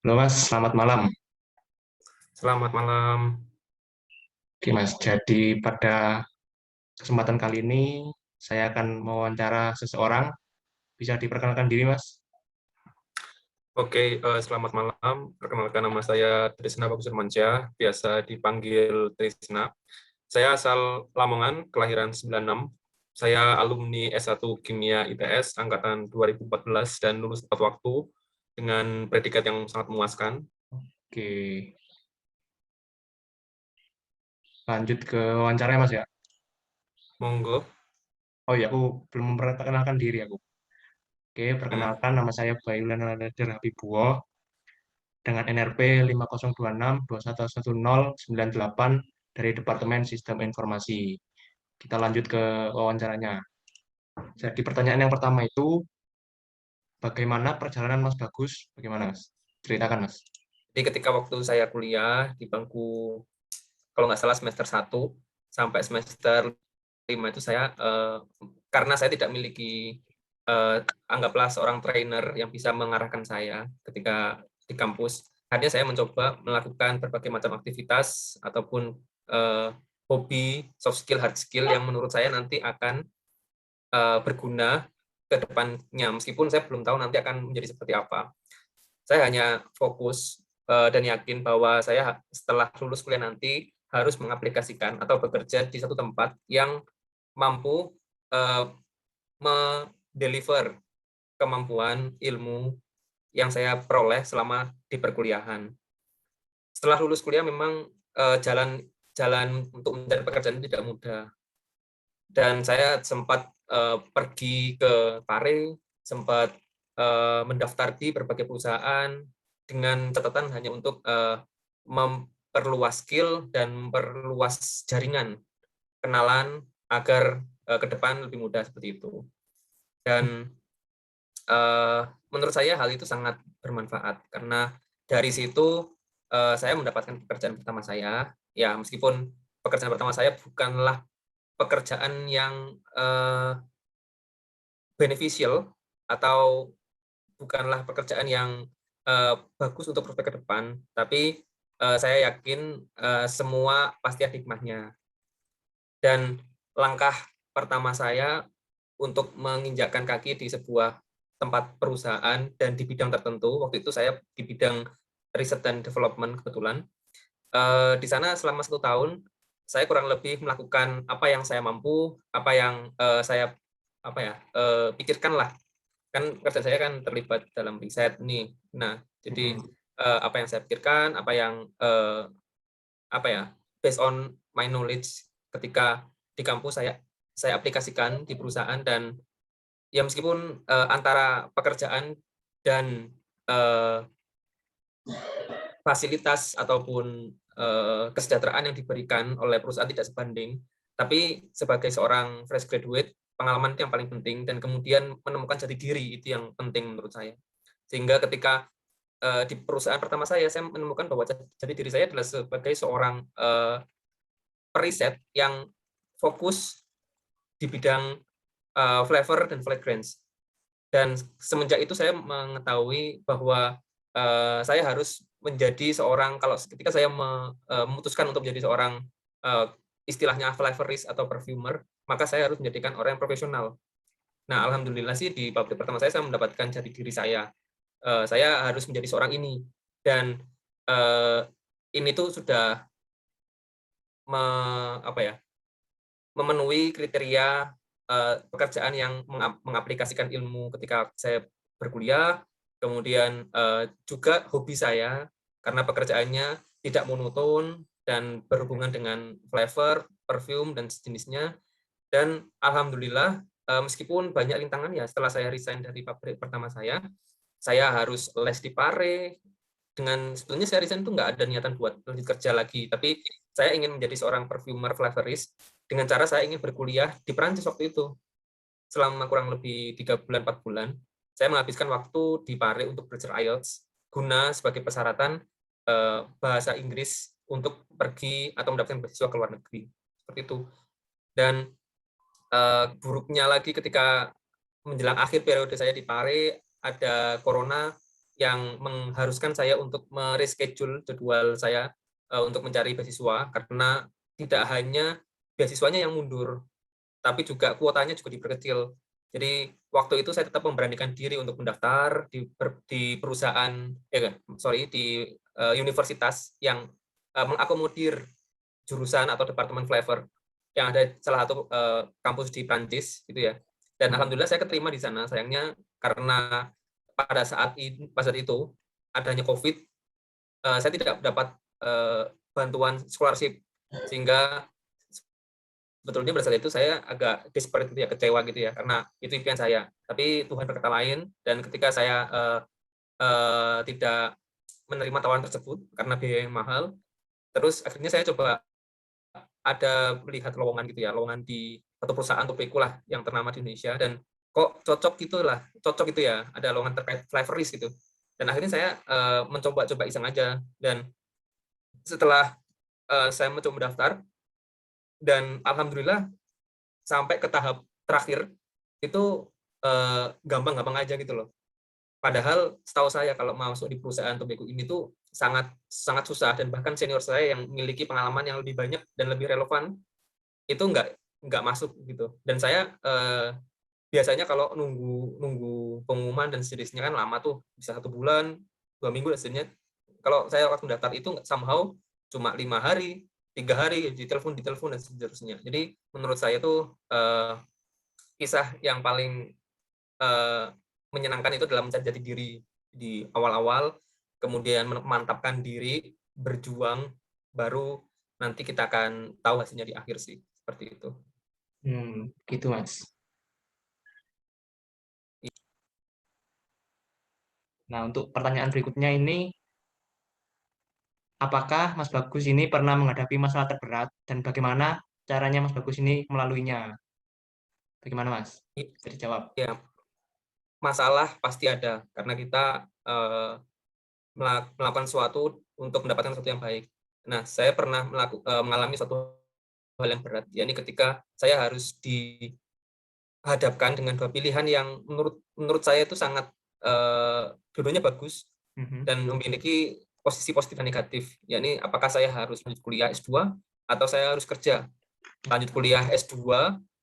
Halo Mas, selamat malam. Selamat malam. Oke Mas, jadi pada kesempatan kali ini saya akan mewawancara seseorang. Bisa diperkenalkan diri Mas? Oke, selamat malam. Perkenalkan nama saya Trisna Bagus Firmansyah, biasa dipanggil Trisna. Saya asal Lamongan, kelahiran 96. Saya alumni S1 Kimia ITS angkatan 2014 dan lulus tepat waktu dengan predikat yang sangat memuaskan. Oke, lanjut ke wawancaranya Mas ya. Monggo. Oh iya, aku belum memperkenalkan diri aku. Oke, Hmm. perkenalkan nama saya Bayulan Nadir Habibuwo dengan NRP 5026211098 dari Departemen Sistem Informasi. Kita lanjut ke wawancaranya. Jadi pertanyaan yang pertama itu, bagaimana perjalanan Mas Bagus? Bagaimana Mas? Ceritakan Mas. Jadi ketika waktu saya kuliah di bangku, kalau nggak salah semester 1 sampai semester 5 itu saya, karena saya tidak memiliki, anggaplah seorang trainer yang bisa mengarahkan saya ketika di kampus, akhirnya saya mencoba melakukan berbagai macam aktivitas ataupun, hobi, soft skill, hard skill yang menurut saya nanti akan, berguna ke depannya, meskipun saya belum tahu nanti akan menjadi seperti apa. Saya hanya fokus, dan yakin bahwa saya setelah lulus kuliah nanti harus mengaplikasikan atau bekerja di satu tempat yang mampu, eee, me-deliver kemampuan ilmu yang saya peroleh selama di perkuliahan. Setelah lulus kuliah memang, jalan jalan untuk mencari pekerjaan tidak mudah, dan saya sempat, pergi ke Pare, sempat, mendaftar di berbagai perusahaan dengan catatan hanya untuk, memperluas skill dan memperluas jaringan kenalan agar, ke depan lebih mudah seperti itu. Dan, eee, menurut saya hal itu sangat bermanfaat karena dari situ, saya mendapatkan pekerjaan pertama saya, ya meskipun pekerjaan pertama saya bukanlah pekerjaan yang, beneficial atau bukanlah pekerjaan yang, bagus untuk prospek ke depan, tapi, saya yakin, semua pasti ada hikmahnya. Dan langkah pertama saya untuk menginjakkan kaki di sebuah tempat perusahaan dan di bidang tertentu, waktu itu saya di bidang riset dan development kebetulan, di sana selama 1 tahun, saya kurang lebih melakukan apa yang saya mampu, apa yang, saya apa ya, pikirkanlah. Kan kerja saya kan terlibat dalam riset nih. Nah, jadi, Mm-mm. apa yang saya pikirkan, apa yang, apa ya, based on my knowledge ketika di kampus saya aplikasikan di perusahaan dan ya meskipun, antara pekerjaan dan, eee, fasilitas ataupun, kesejahteraan yang diberikan oleh perusahaan tidak sebanding, tapi sebagai seorang fresh graduate, pengalaman itu yang paling penting dan kemudian menemukan jati diri itu yang penting menurut saya. Sehingga ketika, di perusahaan pertama saya menemukan bahwa jati diri saya adalah sebagai seorang, periset yang fokus di bidang, flavor dan fragrance. Dan semenjak itu saya mengetahui bahwa, saya harus menjadi seorang kalau ketika saya memutuskan untuk menjadi seorang, eee, istilahnya flavorist atau perfumer, maka saya harus menjadikan orang yang profesional. Nah, alhamdulillah sih di pabrik pertama saya mendapatkan jati diri saya. Saya harus menjadi seorang ini dan, eee, ini tuh sudah me apa ya, memenuhi kriteria, pekerjaan yang mengaplikasikan ilmu ketika saya berkuliah, kemudian, juga hobi saya, karena pekerjaannya tidak monoton dan berhubungan dengan flavor, perfume, dan sejenisnya. Dan alhamdulillah, meskipun banyak rintangan ya setelah saya resign dari pabrik pertama saya harus les di Pare, dengan sebetulnya saya resign itu nggak ada niatan buat lanjut kerja lagi, tapi saya ingin menjadi seorang perfumer flavorist dengan cara saya ingin berkuliah di Perancis waktu itu. Selama kurang lebih 3 bulan, 4 bulan, saya menghabiskan waktu di Pare untuk belajar IELTS, guna sebagai persyaratan, bahasa Inggris untuk pergi atau mendapatkan beasiswa ke luar negeri, seperti itu. Dan, buruknya lagi ketika menjelang akhir periode saya di Pare, ada corona, yang mengharuskan saya untuk mereschedule jadwal saya untuk mencari beasiswa, karena tidak hanya beasiswanya yang mundur, tapi juga kuotanya juga diperkecil. Jadi waktu itu saya tetap memberanikan diri untuk mendaftar di perusahaan, di universitas yang mengakomodir jurusan atau departemen flavor yang ada salah satu kampus di Prancis gitu ya. Dan alhamdulillah saya keterima di sana. Sayangnya karena pada saat itu adanya COVID, saya tidak dapat bantuan scholarship, sehingga sebetulnya pada saat itu saya agak desperate gitu ya, kecewa gitu ya, karena itu impian saya. Tapi Tuhan berkata lain, dan ketika saya tidak menerima tawaran tersebut karena biaya yang mahal, terus akhirnya saya coba ada melihat lowongan gitu ya, lowongan di satu perusahaan Topeko lah yang ternama di Indonesia, dan kok cocok gitu ya, ada lowongan terkait flavorist gitu. Dan akhirnya saya mencoba-coba iseng aja, dan setelah saya mencoba mendaftar, dan alhamdulillah sampai ke tahap terakhir itu gampang-gampang aja gitu loh. Padahal setahu saya kalau masuk di perusahaan Tobacco ini tuh sangat sangat susah, dan bahkan senior saya yang memiliki pengalaman yang lebih banyak dan lebih relevan itu nggak masuk gitu. Dan saya biasanya kalau nunggu pengumuman dan sejenisnya kan lama tuh, bisa 1 bulan, 2 minggu dan sejenisnya. Kalau saya waktu daftar itu somehow cuma 5 hari, 3 hari ditelepon dan seterusnya. Jadi menurut saya tuh kisah yang paling menyenangkan itu dalam mencari jati diri di awal-awal, kemudian memantapkan diri, berjuang, baru nanti kita akan tahu hasilnya di akhir sih, seperti itu. Gitu Mas. Nah, untuk pertanyaan berikutnya ini, apakah Mas Bagus ini pernah menghadapi masalah terberat dan bagaimana caranya Mas Bagus ini melaluinya? Bagaimana Mas? Bisa dijawab. Ya, masalah pasti ada, karena kita melakukan sesuatu untuk mendapatkan sesuatu yang baik. Nah, saya pernah mengalami suatu hal yang berat, yakni ketika saya harus dihadapkan dengan 2 pilihan yang menurut saya itu sangat dua-duanya bagus dan memiliki posisi positif dan negatif, yakni apakah saya harus lanjut kuliah S2 atau saya harus kerja. Lanjut kuliah S2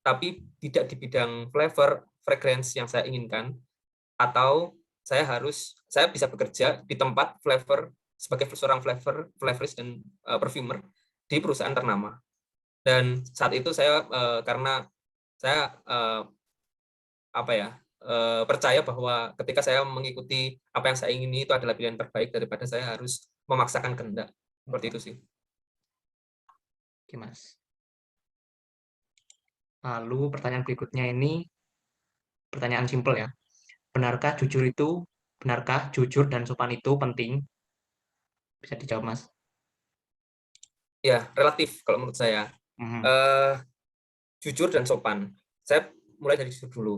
tapi tidak di bidang flavor, fragrance yang saya inginkan, atau saya bisa bekerja di tempat flavor sebagai seorang flavorist dan perfumer di perusahaan ternama. Dan saat itu saya karena saya percaya bahwa ketika saya mengikuti apa yang saya ingini itu adalah pilihan terbaik daripada saya harus memaksakan kehendak. Seperti itu sih. Oke, Mas. Lalu pertanyaan berikutnya ini pertanyaan simpel ya. Benarkah jujur dan sopan itu penting? Bisa dijawab, Mas. Ya, relatif kalau menurut saya. Jujur dan sopan. Saya mulai dari jujur dulu.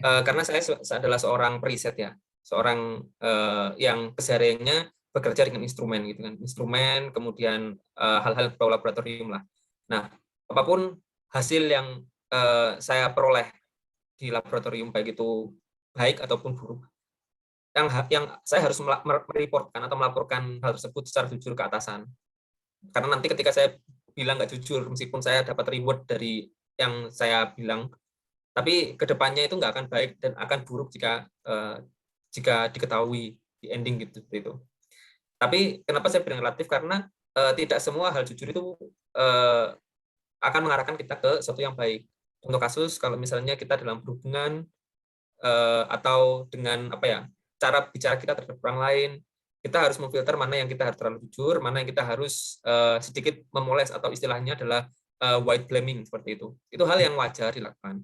Karena saya adalah seorang periset ya, seorang yang kesehariannya bekerja dengan instrumen gitu kan, instrumen, kemudian hal-hal berbau laboratorium lah. Nah, apapun hasil yang saya peroleh di laboratorium, baik itu baik ataupun buruk, yang saya harus mereportkan atau melaporkan hal tersebut secara jujur ke atasan. Karena nanti ketika saya bilang nggak jujur, meskipun saya dapat reward dari yang saya bilang, tapi kedepannya itu nggak akan baik dan akan buruk jika diketahui di ending gitu itu. Tapi kenapa saya bilang relatif, karena tidak semua hal jujur itu akan mengarahkan kita ke sesuatu yang baik. Untuk kasus kalau misalnya kita dalam berhubungan atau dengan cara bicara kita terhadap orang lain, kita harus memfilter mana yang kita harus terlalu jujur, mana yang kita harus sedikit memoles, atau istilahnya adalah white blaming, seperti itu. Itu hal yang wajar dilakukan.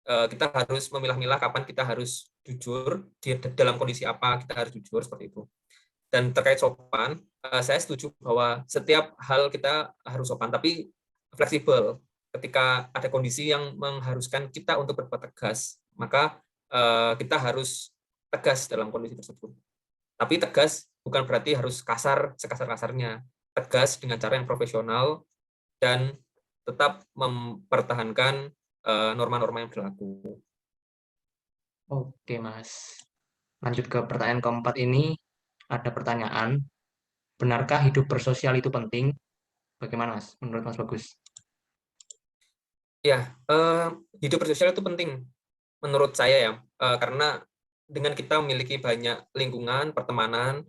Kita harus memilah-milah kapan kita harus jujur, dalam kondisi apa kita harus jujur, seperti itu. Dan terkait sopan, saya setuju bahwa setiap hal kita harus sopan, tapi fleksibel. Ketika ada kondisi yang mengharuskan kita untuk berbuat tegas, maka kita harus tegas dalam kondisi tersebut. Tapi tegas bukan berarti harus kasar sekasar-kasarnya. Tegas dengan cara yang profesional dan tetap mempertahankan norma-norma yang berlaku. Oke, Mas. Lanjut ke pertanyaan keempat ini, ada pertanyaan, benarkah hidup bersosial itu penting? Bagaimana Mas, menurut Mas Bagus? Ya, hidup bersosial itu penting menurut saya ya, karena dengan kita memiliki banyak lingkungan, pertemanan,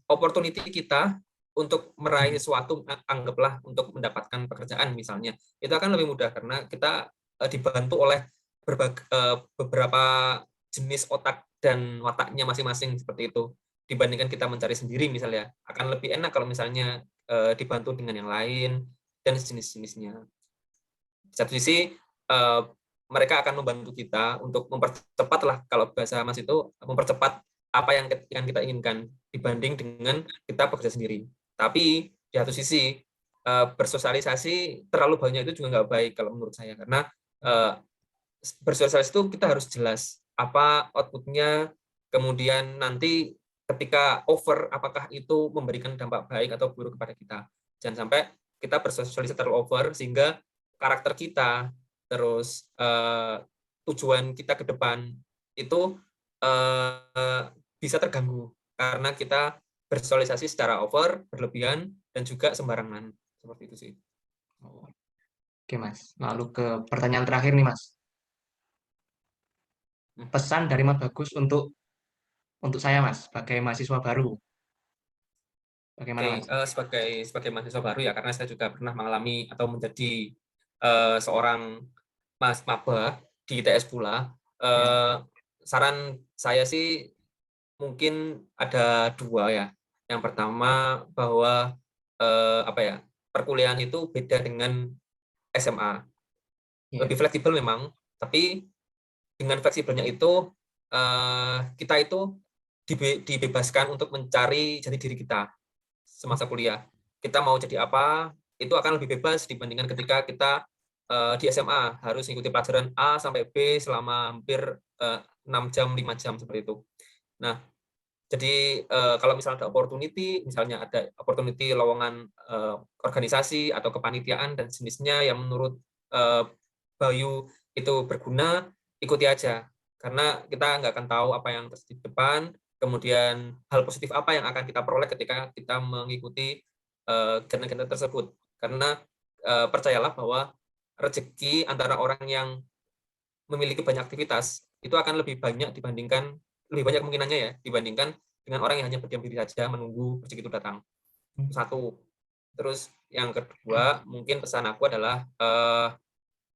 opportunity kita untuk meraih Hmm. sesuatu, anggaplah untuk mendapatkan pekerjaan misalnya, itu akan lebih mudah karena kita dibantu oleh beberapa jenis otak dan wataknya masing-masing seperti itu. Dibandingkan kita mencari sendiri misalnya, akan lebih enak kalau misalnya dibantu dengan yang lain dan sejenis-jenisnya. Di satu sisi, mereka akan membantu kita untuk mempercepat lah, kalau bahasa Mas itu, mempercepat apa yang kita inginkan, dibanding dengan kita bekerja sendiri. Tapi, di satu sisi, bersosialisasi terlalu banyak itu juga nggak baik kalau menurut saya, karena bersosialisasi itu kita harus jelas apa output-nya, kemudian nanti ketika over, apakah itu memberikan dampak baik atau buruk kepada kita. Jangan sampai kita bersosialisasi terlalu over, sehingga karakter kita, terus tujuan kita ke depan itu bisa terganggu karena kita bersosialisasi secara over, berlebihan, dan juga sembarangan. Seperti itu sih. Oke Mas, lalu ke pertanyaan terakhir nih Mas. Hmm. Pesan dari Mas Bagus untuk saya Mas, sebagai mahasiswa baru. Bagaimana Mas? Oke, sebagai mahasiswa baru ya, karena saya juga pernah mengalami atau menjadi seorang maba di ITS pula. Ya. Saran saya sih mungkin ada dua ya. Yang pertama bahwa apa ya, perkuliahan itu beda dengan SMA. Ya. Lebih fleksibel memang, tapi dengan fleksibelnya itu kita itu dibebaskan untuk mencari jati diri kita semasa kuliah. Kita mau jadi apa, itu akan lebih bebas dibandingkan ketika kita di SMA harus mengikuti pelajaran A sampai B selama hampir 6 jam, 5 jam seperti itu. Nah, jadi kalau misalnya ada opportunity, misalnya ada opportunity lowongan organisasi atau kepanitiaan dan jenisnya yang menurut Bayu itu berguna, ikuti aja. Karena kita nggak akan tahu apa yang terjadi di depan, kemudian hal positif apa yang akan kita peroleh ketika kita mengikuti kegiatan-kegiatan tersebut. Karena percayalah bahwa rezeki antara orang yang memiliki banyak aktivitas itu akan lebih banyak kemungkinannya ya dibandingkan dengan orang yang hanya berdiam diri saja menunggu rezeki itu datang. Satu. Terus yang kedua, mungkin pesan aku adalah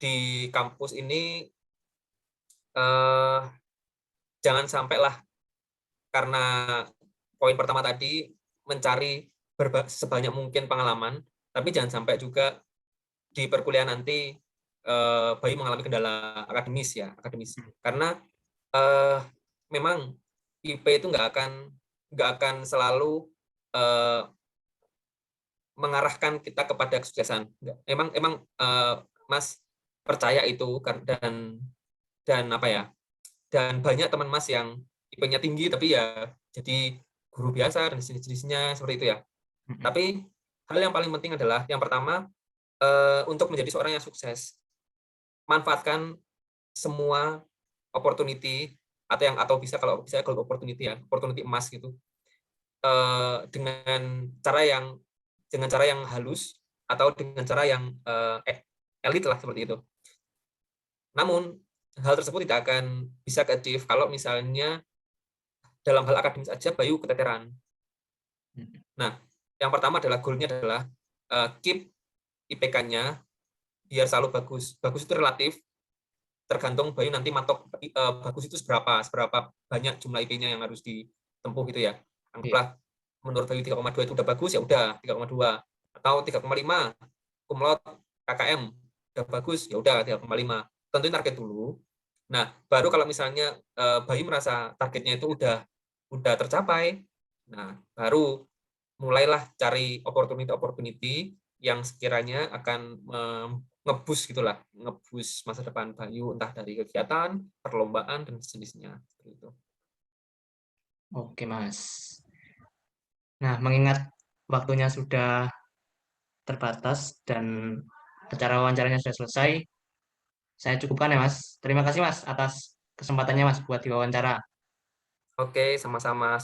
di kampus ini jangan sampailah karena poin pertama tadi mencari sebanyak mungkin pengalaman, tapi jangan sampai juga di perkuliahan nanti Bayu mengalami kendala akademis ya, akademis. Karena memang IP itu nggak akan selalu mengarahkan kita kepada kesuksesan. Emang Mas percaya itu dan apa ya? Dan banyak teman Mas yang IP-nya tinggi tapi ya jadi guru biasa dan jenis-jenisnya seperti itu ya. Tapi hal yang paling penting adalah yang pertama untuk menjadi seorang yang sukses, manfaatkan semua opportunity atau bisa kalau bisa gold opportunity ya, opportunity emas gitu. Dengan cara yang halus atau dengan cara yang elit lah seperti itu. Namun hal tersebut tidak akan bisa ke-achieve kalau misalnya dalam hal akademis aja Bayu keteteran. Nah, yang pertama adalah goal-nya adalah keep IPK-nya biar selalu bagus. Bagus itu relatif, tergantung Bayu nanti matok bagus itu seberapa banyak jumlah IP-nya yang harus ditempuh gitu ya. Anggaplah menurut Bayu 3,2 itu udah bagus, ya udah 3,2 atau 3,5 cum laude KKM udah bagus, ya udah 3,5. Tentuin target dulu. Nah, baru kalau misalnya Bayu merasa targetnya itu udah tercapai, nah baru mulailah cari opportunity yang sekiranya akan ngebus gitulah, ngebus masa depan Bayu entah dari kegiatan, perlombaan dan sejenisnya seperti itu. Oke Mas. Nah, mengingat waktunya sudah terbatas dan acara wawancaranya sudah selesai, saya cukupkan ya Mas. Terima kasih Mas atas kesempatannya Mas buat diwawancara. Oke, sama-sama.